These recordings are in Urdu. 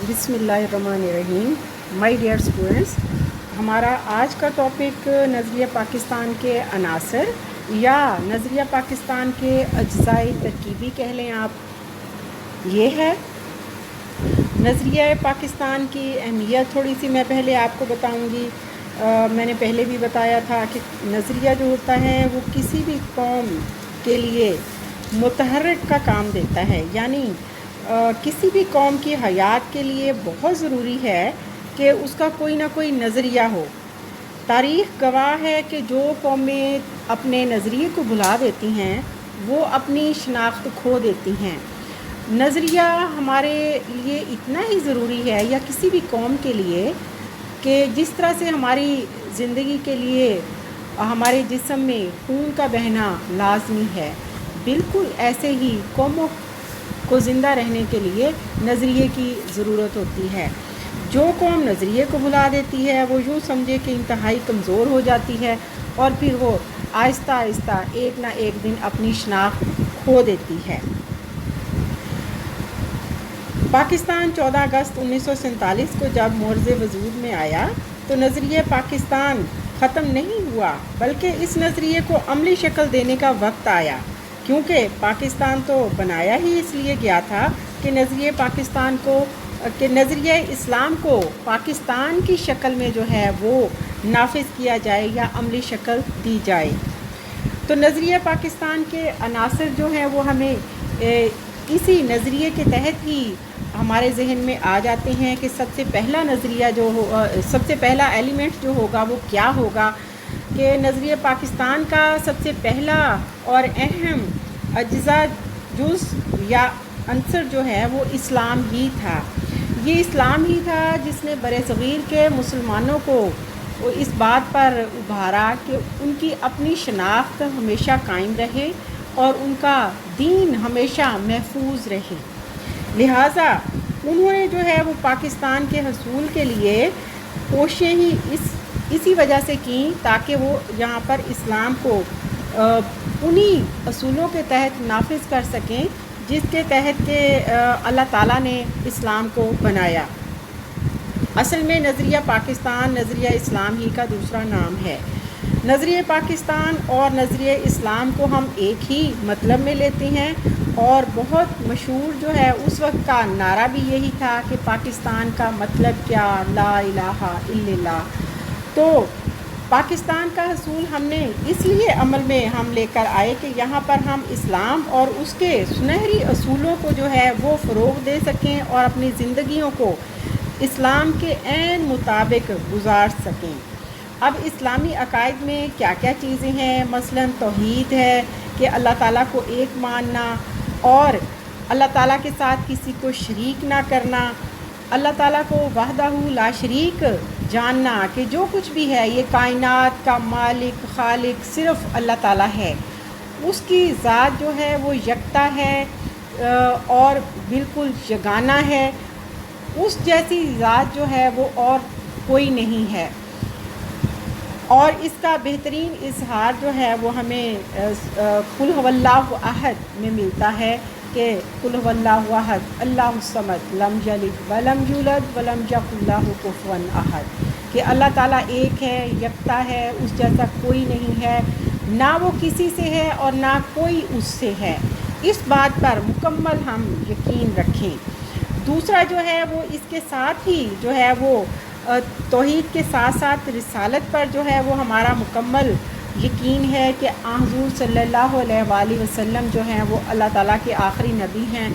بسم اللہ الرحمن الرحیم. مائی ڈیئر اسٹوڈنٹس، ہمارا آج کا ٹاپک نظریہ پاکستان کے عناصر یا نظریہ پاکستان کے اجزائے ترکیبی کہہ لیں آپ، یہ ہے. نظریہ پاکستان کی اہمیت تھوڑی سی میں پہلے آپ کو بتاؤں گی. میں نے پہلے بھی بتایا تھا کہ نظریہ جو ہوتا ہے وہ کسی بھی قوم کے لیے متحرک کا کام دیتا ہے، یعنی کسی بھی قوم کی حیات کے لیے بہت ضروری ہے کہ اس کا کوئی نہ کوئی نظریہ ہو. تاریخ گواہ ہے کہ جو قومیں اپنے نظریے کو بھلا دیتی ہیں وہ اپنی شناخت کھو دیتی ہیں. نظریہ ہمارے لیے اتنا ہی ضروری ہے، یا کسی بھی قوم کے لیے، کہ جس طرح سے ہماری زندگی کے لیے ہمارے جسم میں خون کا بہنا لازمی ہے، بالکل ایسے ہی قوموں کو زندہ رہنے کے لیے نظریے کی ضرورت ہوتی ہے. جو قوم نظریے کو بھلا دیتی ہے وہ یوں سمجھے کہ انتہائی کمزور ہو جاتی ہے، اور پھر وہ آہستہ آہستہ ایک نہ ایک دن اپنی شناخت کھو دیتی ہے. پاکستان 14 اگست 1947 کو جب مورز وجود میں آیا تو نظریہ پاکستان ختم نہیں ہوا، بلکہ اس نظریے کو عملی شکل دینے کا وقت آیا، کیونکہ پاکستان تو بنایا ہی اس لیے گیا تھا کہ نظریہ اسلام کو پاکستان کی شکل میں جو ہے وہ نافذ کیا جائے یا عملی شکل دی جائے. تو نظریہ پاکستان کے عناصر جو ہیں وہ ہمیں اسی نظریے کے تحت ہی ہمارے ذہن میں آ جاتے ہیں کہ سب سے پہلا نظریہ سب سے پہلا ایلیمنٹ جو ہوگا وہ کیا ہوگا. کہ نظریہ پاکستان کا سب سے پہلا اور اہم جز یا عنصر جو ہے وہ اسلام ہی تھا. یہ اسلام ہی تھا جس نے برصغیر کے مسلمانوں کو اس بات پر ابھارا کہ ان کی اپنی شناخت ہمیشہ قائم رہے اور ان کا دین ہمیشہ محفوظ رہے. لہٰذا انہوں نے جو ہے وہ پاکستان کے حصول کے لیے کوششیں ہی اسی وجہ سے کیں تاکہ وہ یہاں پر اسلام کو انہی اصولوں کے تحت نافذ کر سکیں جس کے تحت کہ اللہ تعالیٰ نے اسلام کو بنایا. اصل میں نظریہ پاکستان نظریہ اسلام ہی کا دوسرا نام ہے. نظریہ پاکستان اور نظریہ اسلام کو ہم ایک ہی مطلب میں لیتے ہیں، اور بہت مشہور جو ہے اس وقت کا نعرہ بھی یہی تھا کہ پاکستان کا مطلب کیا، لا الہ الا اللہ. تو پاکستان کا حصول ہم نے اس لیے عمل میں ہم لے کر آئے کہ یہاں پر ہم اسلام اور اس کے سنہری اصولوں کو جو ہے وہ فروغ دے سکیں اور اپنی زندگیوں کو اسلام کے عین مطابق گزار سکیں. اب اسلامی عقائد میں کیا کیا چیزیں ہیں؟ مثلاً توحید ہے کہ اللہ تعالیٰ کو ایک ماننا اور اللہ تعالیٰ کے ساتھ کسی کو شریک نہ کرنا، اللہ تعالیٰ کو وحدہ لا شریک جاننا کہ جو کچھ بھی ہے یہ کائنات کا مالک خالق صرف اللہ تعالیٰ ہے، اس کی ذات جو ہے وہ یکتا ہے اور بالکل یگانہ ہے، اس جیسی ذات جو ہے وہ اور کوئی نہیں ہے. اور اس کا بہترین اظہار جو ہے وہ ہمیں قل هو اللہ احد میں ملتا ہے کہ قل هو اللہ احد اللہ الصمد لم یلد ولم یولد ولم یکن لہ کفوا احد، کہ اللہ تعالیٰ ایک ہے، یکتا ہے، اس جیسا کوئی نہیں ہے، نہ وہ کسی سے ہے اور نہ کوئی اس سے ہے. اس بات پر مکمل ہم یقین رکھیں. دوسرا جو ہے وہ اس کے ساتھ ہی جو ہے وہ توحید کے ساتھ ساتھ رسالت پر جو ہے وہ ہمارا مکمل یقین ہے کہ حضور صلی اللہ علیہ وآلہ وسلم جو ہیں وہ اللہ تعالیٰ کے آخری نبی ہیں،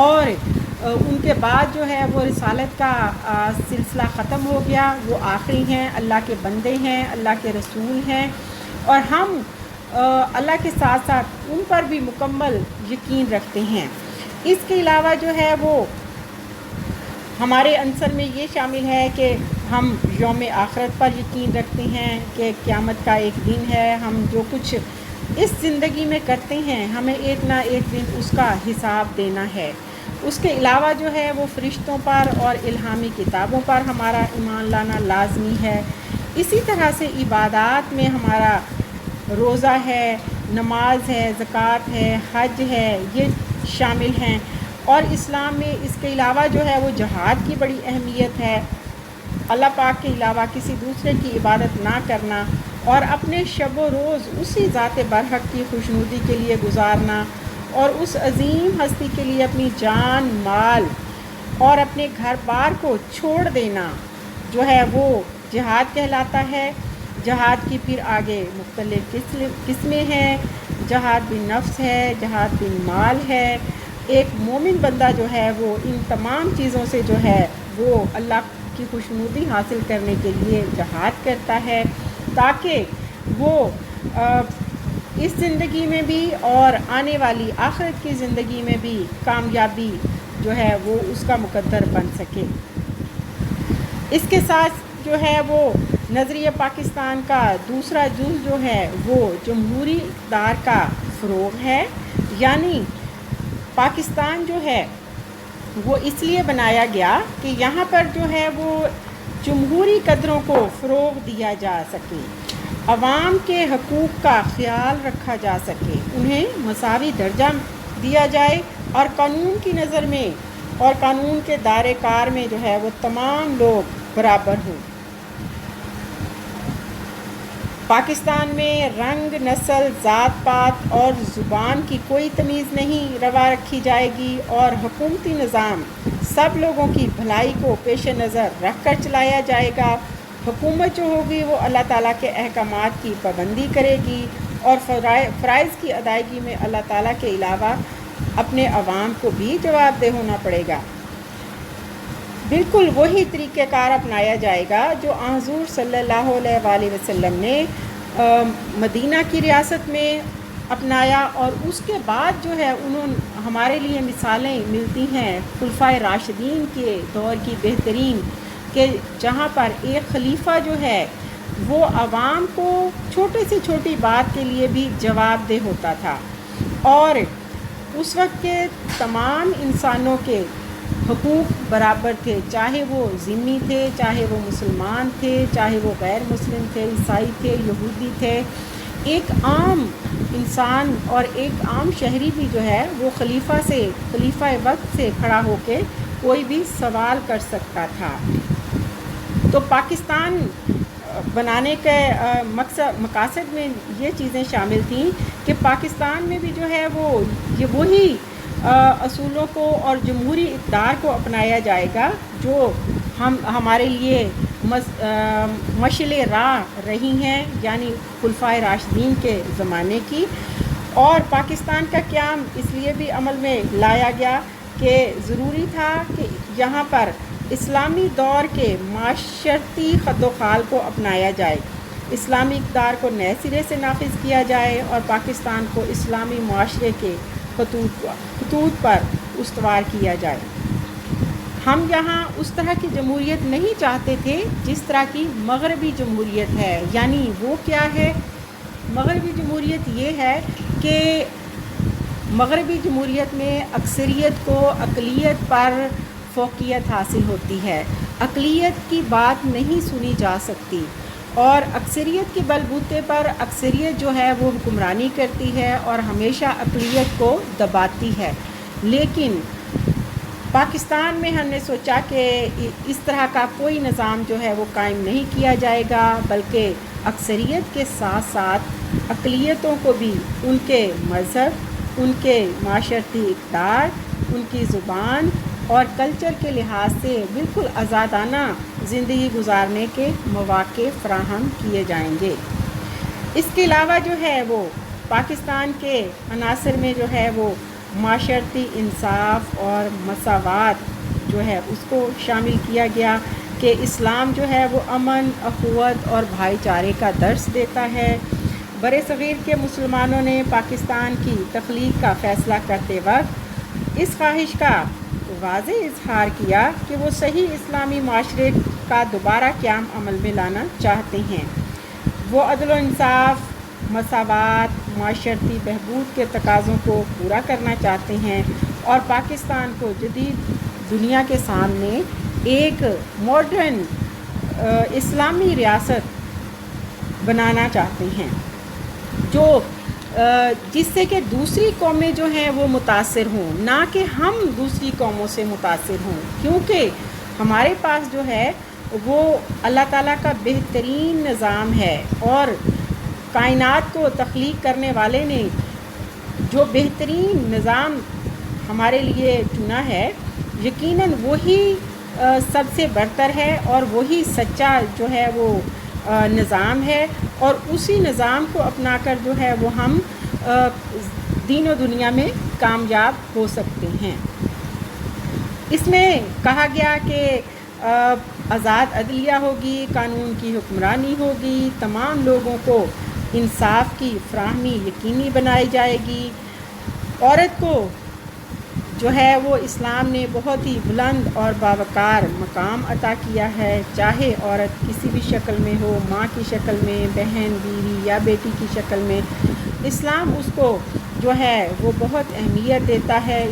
اور ان کے بعد جو ہے وہ رسالت کا سلسلہ ختم ہو گیا، وہ آخری ہیں، اللہ کے بندے ہیں، اللہ کے رسول ہیں، اور ہم اللہ کے ساتھ ساتھ ان پر بھی مکمل یقین رکھتے ہیں. اس کے علاوہ جو ہے وہ ہمارے عنصر میں یہ شامل ہے کہ ہم یوم آخرت پر یقین رکھتے ہیں کہ قیامت کا ایک دن ہے، ہم جو کچھ اس زندگی میں کرتے ہیں ہمیں ایک نہ ایک دن اس کا حساب دینا ہے. اس کے علاوہ جو ہے وہ فرشتوں پر اور الہامی کتابوں پر ہمارا ایمان لانا لازمی ہے. اسی طرح سے عبادات میں ہمارا روزہ ہے، نماز ہے، زکوٰۃ ہے، حج ہے، یہ شامل ہیں. اور اسلام میں اس کے علاوہ جو ہے وہ جہاد کی بڑی اہمیت ہے، اللہ پاک کے علاوہ کسی دوسرے کی عبادت نہ کرنا، اور اپنے شب و روز اسی ذات برحق کی خوشنودی کے لیے گزارنا، اور اس عظیم ہستی کے لیے اپنی جان مال اور اپنے گھر بار کو چھوڑ دینا جو ہے وہ جہاد کہلاتا ہے۔ جہاد کی پھر آگے مختلف قسمیں ہیں، جہاد بن نفس ہے، جہاد بن مال ہے۔ ایک مومن بندہ جو ہے وہ ان تمام چیزوں سے جو ہے وہ اللہ کی خوشنودی حاصل کرنے کے لیے جہاد کرتا ہے، تاکہ وہ اس زندگی میں بھی اور آنے والی آخرت کی زندگی میں بھی کامیابی جو ہے وہ اس کا مقدر بن سکے۔ اس کے ساتھ جو ہے وہ نظریہ پاکستان کا دوسرا جز جو ہے وہ جمہوری اقتدار کا فروغ ہے، یعنی پاکستان جو ہے وہ اس لیے بنایا گیا کہ یہاں پر جو ہے وہ جمہوری قدروں کو فروغ دیا جا سکے، عوام کے حقوق کا خیال رکھا جا سکے، انہیں مساوی درجہ دیا جائے، اور قانون کی نظر میں اور قانون کے دائرۂ کار میں جو ہے وہ تمام لوگ برابر ہوں۔ پاکستان میں رنگ، نسل، ذات پات اور زبان کی کوئی تمیز نہیں روا رکھی جائے گی، اور حکومتی نظام سب لوگوں کی بھلائی کو پیش نظر رکھ کر چلایا جائے گا۔ حکومت جو ہوگی وہ اللہ تعالیٰ کے احکامات کی پابندی کرے گی، اور فرائض کی ادائیگی میں اللہ تعالیٰ کے علاوہ اپنے عوام کو بھی جواب دہ ہونا پڑے گا۔ بالکل وہی طریقہ کار اپنایا جائے گا جو حضور صلی اللہ علیہ وآلہ وسلم نے مدینہ کی ریاست میں اپنایا، اور اس کے بعد جو ہے ہمارے لیے مثالیں ملتی ہیں خلفائے راشدین کے دور کی بہترین، کہ جہاں پر ایک خلیفہ جو ہے وہ عوام کو چھوٹے سے چھوٹی بات کے لیے بھی جواب دہ ہوتا تھا، اور اس وقت کے تمام انسانوں کے حقوق برابر تھے، چاہے وہ ذمی تھے، چاہے وہ مسلمان تھے، چاہے وہ غیر مسلم تھے، عیسائی تھے، یہودی تھے۔ ایک عام انسان اور ایک عام شہری بھی جو ہے وہ خلیفہ وقت سے کھڑا ہو کے کوئی بھی سوال کر سکتا تھا۔ تو پاکستان بنانے کے مقاصد میں یہ چیزیں شامل تھیں کہ پاکستان میں بھی جو ہے وہ یہ وہی اصولوں کو اور جمہوری اقتدار کو اپنایا جائے گا جو ہمارے لیے مشعل راہ رہی ہیں، یعنی خلفائے راشدین کے زمانے کی۔ اور پاکستان کا قیام اس لیے بھی عمل میں لایا گیا کہ ضروری تھا کہ یہاں پر اسلامی دور کے معاشرتی خد و خال کو اپنایا جائے، اسلامی اقدار کو نئے سرے سے نافذ کیا جائے، اور پاکستان کو اسلامی معاشرے کے خطوط پر استوار کیا جائے۔ ہم یہاں اس طرح کی جمہوریت نہیں چاہتے تھے جس طرح کی مغربی جمہوریت ہے۔ یعنی وہ کیا ہے؟ مغربی جمہوریت یہ ہے کہ مغربی جمہوریت میں اکثریت کو اقلیت پر فوقیت حاصل ہوتی ہے، اقلیت کی بات نہیں سنی جا سکتی، اور اکثریت کے بل بوتے پر اکثریت جو ہے وہ حکمرانی کرتی ہے اور ہمیشہ اقلیت کو دباتی ہے۔ لیکن پاکستان میں ہم نے سوچا کہ اس طرح کا کوئی نظام جو ہے وہ قائم نہیں کیا جائے گا، بلکہ اکثریت کے ساتھ ساتھ اقلیتوں کو بھی ان کے مذہب، ان کے معاشرتی اقدار، ان کی زبان اور کلچر کے لحاظ سے بالکل آزادانہ زندگی گزارنے کے مواقع فراہم کیے جائیں گے۔ اس کے علاوہ جو ہے وہ پاکستان کے عناصر میں جو ہے وہ معاشرتی انصاف اور مساوات جو ہے اس کو شامل کیا گیا کہ اسلام جو ہے وہ امن، اخوت اور بھائی چارے کا درس دیتا ہے۔ بر صغیر کے مسلمانوں نے پاکستان کی تخلیق کا فیصلہ کرتے وقت اس خواہش کا واضح اظہار کیا کہ وہ صحیح اسلامی معاشرے کا دوبارہ قیام عمل میں لانا چاہتے ہیں۔ وہ عدل و انصاف، مساوات، معاشرتی بہبود کے تقاضوں کو پورا کرنا چاہتے ہیں، اور پاکستان کو جدید دنیا کے سامنے ایک ماڈرن اسلامی ریاست بنانا چاہتے ہیں جو جس سے کہ دوسری قومیں جو ہیں وہ متاثر ہوں، نہ کہ ہم دوسری قوموں سے متاثر ہوں، کیونکہ ہمارے پاس جو ہے وہ اللہ تعالیٰ کا بہترین نظام ہے، اور کائنات کو تخلیق کرنے والے نے جو بہترین نظام ہمارے لیے چنا ہے، یقیناً وہی سب سے برتر ہے اور وہی سچا جو ہے وہ نظام ہے، اور اسی نظام کو اپنا کر جو ہے وہ ہم دین و دنیا میں کامیاب ہو سکتے ہیں۔ اس میں کہا گیا کہ آزاد عدلیہ ہوگی، قانون کی حکمرانی ہوگی، تمام لوگوں کو انصاف کی فراہمی یقینی بنائی جائے گی، عورت کو جو ہے وہ اسلام نے بہت ہی بلند اور باوقار مقام عطا کیا ہے، چاہے عورت کسی بھی شکل میں ہو، ماں کی شکل میں، بہن، بیوی یا بیٹی کی شکل میں، اسلام اس کو جو ہے وہ بہت اہمیت دیتا ہے،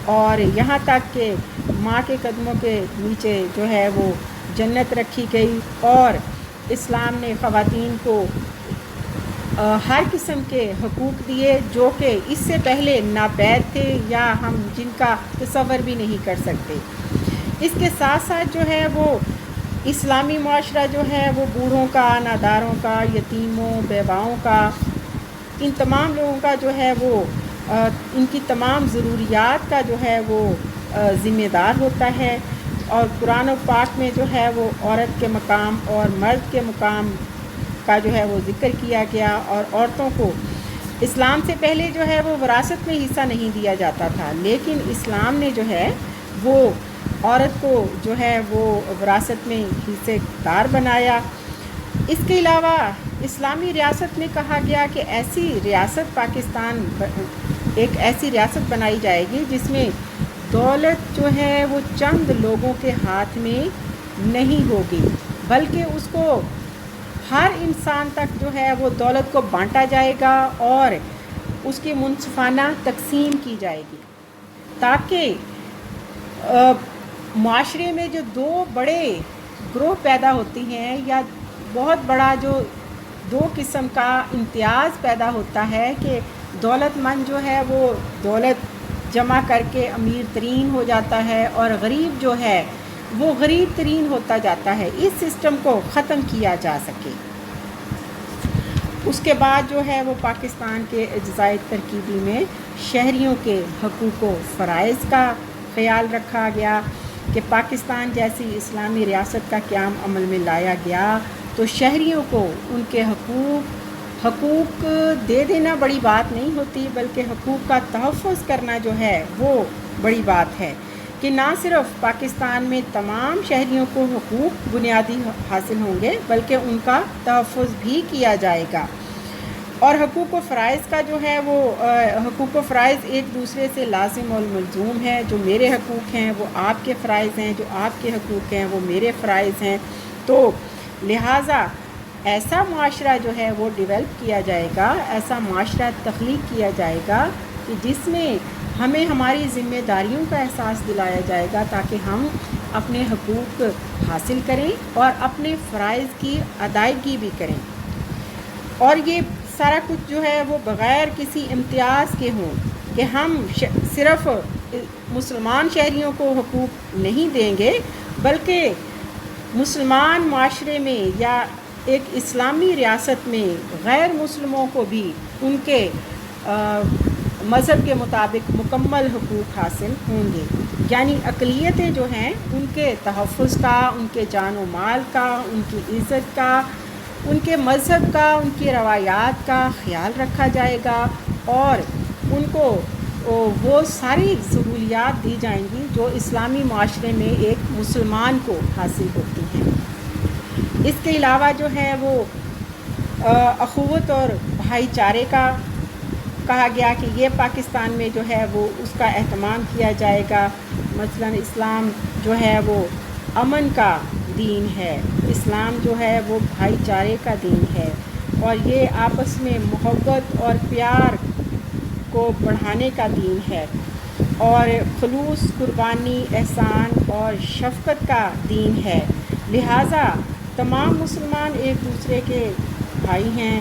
اور یہاں تک کہ ماں کے قدموں کے نیچے جو ہے وہ جنت رکھی گئی، اور اسلام نے خواتین کو ہر قسم کے حقوق دیے جو کہ اس سے پہلے ناپید تھے یا ہم جن کا تصور بھی نہیں کر سکتے۔ اس کے ساتھ ساتھ جو ہے وہ اسلامی معاشرہ جو ہے وہ بوڑھوں کا، ناداروں کا، یتیموں، بیواؤں کا، ان تمام لوگوں کا جو ہے وہ ان کی تمام ضروریات کا جو ہے وہ ذمہ دار ہوتا ہے، اور قرآن و پاک میں جو ہے وہ عورت کے مقام اور مرد کے مقام کا جو ہے وہ ذکر کیا گیا، اور عورتوں کو اسلام سے پہلے جو ہے وہ وراثت میں حصہ نہیں دیا جاتا تھا، لیکن اسلام نے جو ہے وہ عورت کو جو ہے وہ وراثت میں حصے دار بنایا۔ اس کے علاوہ اسلامی ریاست میں کہا گیا کہ ایسی ریاست پاکستان ایک ایسی ریاست بنائی جائے گی جس میں دولت جو ہے وہ چند لوگوں کے ہاتھ میں نہیں ہوگی، بلکہ اس کو ہر انسان تک جو ہے وہ دولت کو بانٹا جائے گا اور اس کی منصفانہ تقسیم کی جائے گی، تاکہ معاشرے میں جو دو بڑے گروہ پیدا ہوتی ہیں یا بہت بڑا جو دو قسم کا امتیاز پیدا ہوتا ہے کہ دولت مند جو ہے وہ دولت جمع کر کے امیر ترین ہو جاتا ہے اور غریب جو ہے وہ غریب ترین ہوتا جاتا ہے، اس سسٹم کو ختم کیا جا سکے۔ اس کے بعد جو ہے وہ پاکستان کے اجزائے ترکیبی میں شہریوں کے حقوق و فرائض کا خیال رکھا گیا کہ پاکستان جیسی اسلامی ریاست کا قیام عمل میں لایا گیا تو شہریوں کو ان کے حقوق دے دینا بڑی بات نہیں ہوتی، بلکہ حقوق کا تحفظ کرنا جو ہے وہ بڑی بات ہے، کہ نہ صرف پاکستان میں تمام شہریوں کو حقوق بنیادی حاصل ہوں گے بلکہ ان کا تحفظ بھی کیا جائے گا، اور حقوق و فرائض کا جو ہے وہ حقوق و فرائض ایک دوسرے سے لازم اور ملزوم ہے، جو میرے حقوق ہیں وہ آپ کے فرائض ہیں، جو آپ کے حقوق ہیں وہ میرے فرائض ہیں، تو لہٰذا ایسا معاشرہ جو ہے وہ ڈیولپ کیا جائے گا، ایسا معاشرہ تخلیق کیا جائے گا کہ جس میں ہمیں ہماری ذمہ داریوں کا احساس دلایا جائے گا تاکہ ہم اپنے حقوق حاصل کریں اور اپنے فرائض کی ادائیگی بھی کریں، اور یہ سارا کچھ جو ہے وہ بغیر کسی امتیاز کے ہوں کہ ہم صرف مسلمان شہریوں کو حقوق نہیں دیں گے بلکہ مسلمان معاشرے میں یا ایک اسلامی ریاست میں غیر مسلموں کو بھی ان کے مذہب کے مطابق مکمل حقوق حاصل ہوں گے، یعنی اقلیتیں جو ہیں ان کے تحفظ کا، ان کے جان و مال کا، ان کی عزت کا، ان کے مذہب کا، ان کی روایات کا خیال رکھا جائے گا، اور ان کو وہ ساری سہولیات دی جائیں گی جو اسلامی معاشرے میں ایک مسلمان کو حاصل ہوتی ہیں۔ اس کے علاوہ جو ہے وہ اخوت اور بھائی چارے کا کہا گیا کہ یہ پاکستان میں جو ہے وہ اس کا اہتمام کیا جائے گا، مثلا اسلام جو ہے وہ امن کا دین ہے، اسلام جو ہے وہ بھائی چارے کا دین ہے، اور یہ آپس میں محبت اور پیار کو بڑھانے کا دین ہے، اور خلوص، قربانی، احسان اور شفقت کا دین ہے، لہٰذا تمام مسلمان ایک دوسرے کے بھائی ہیں،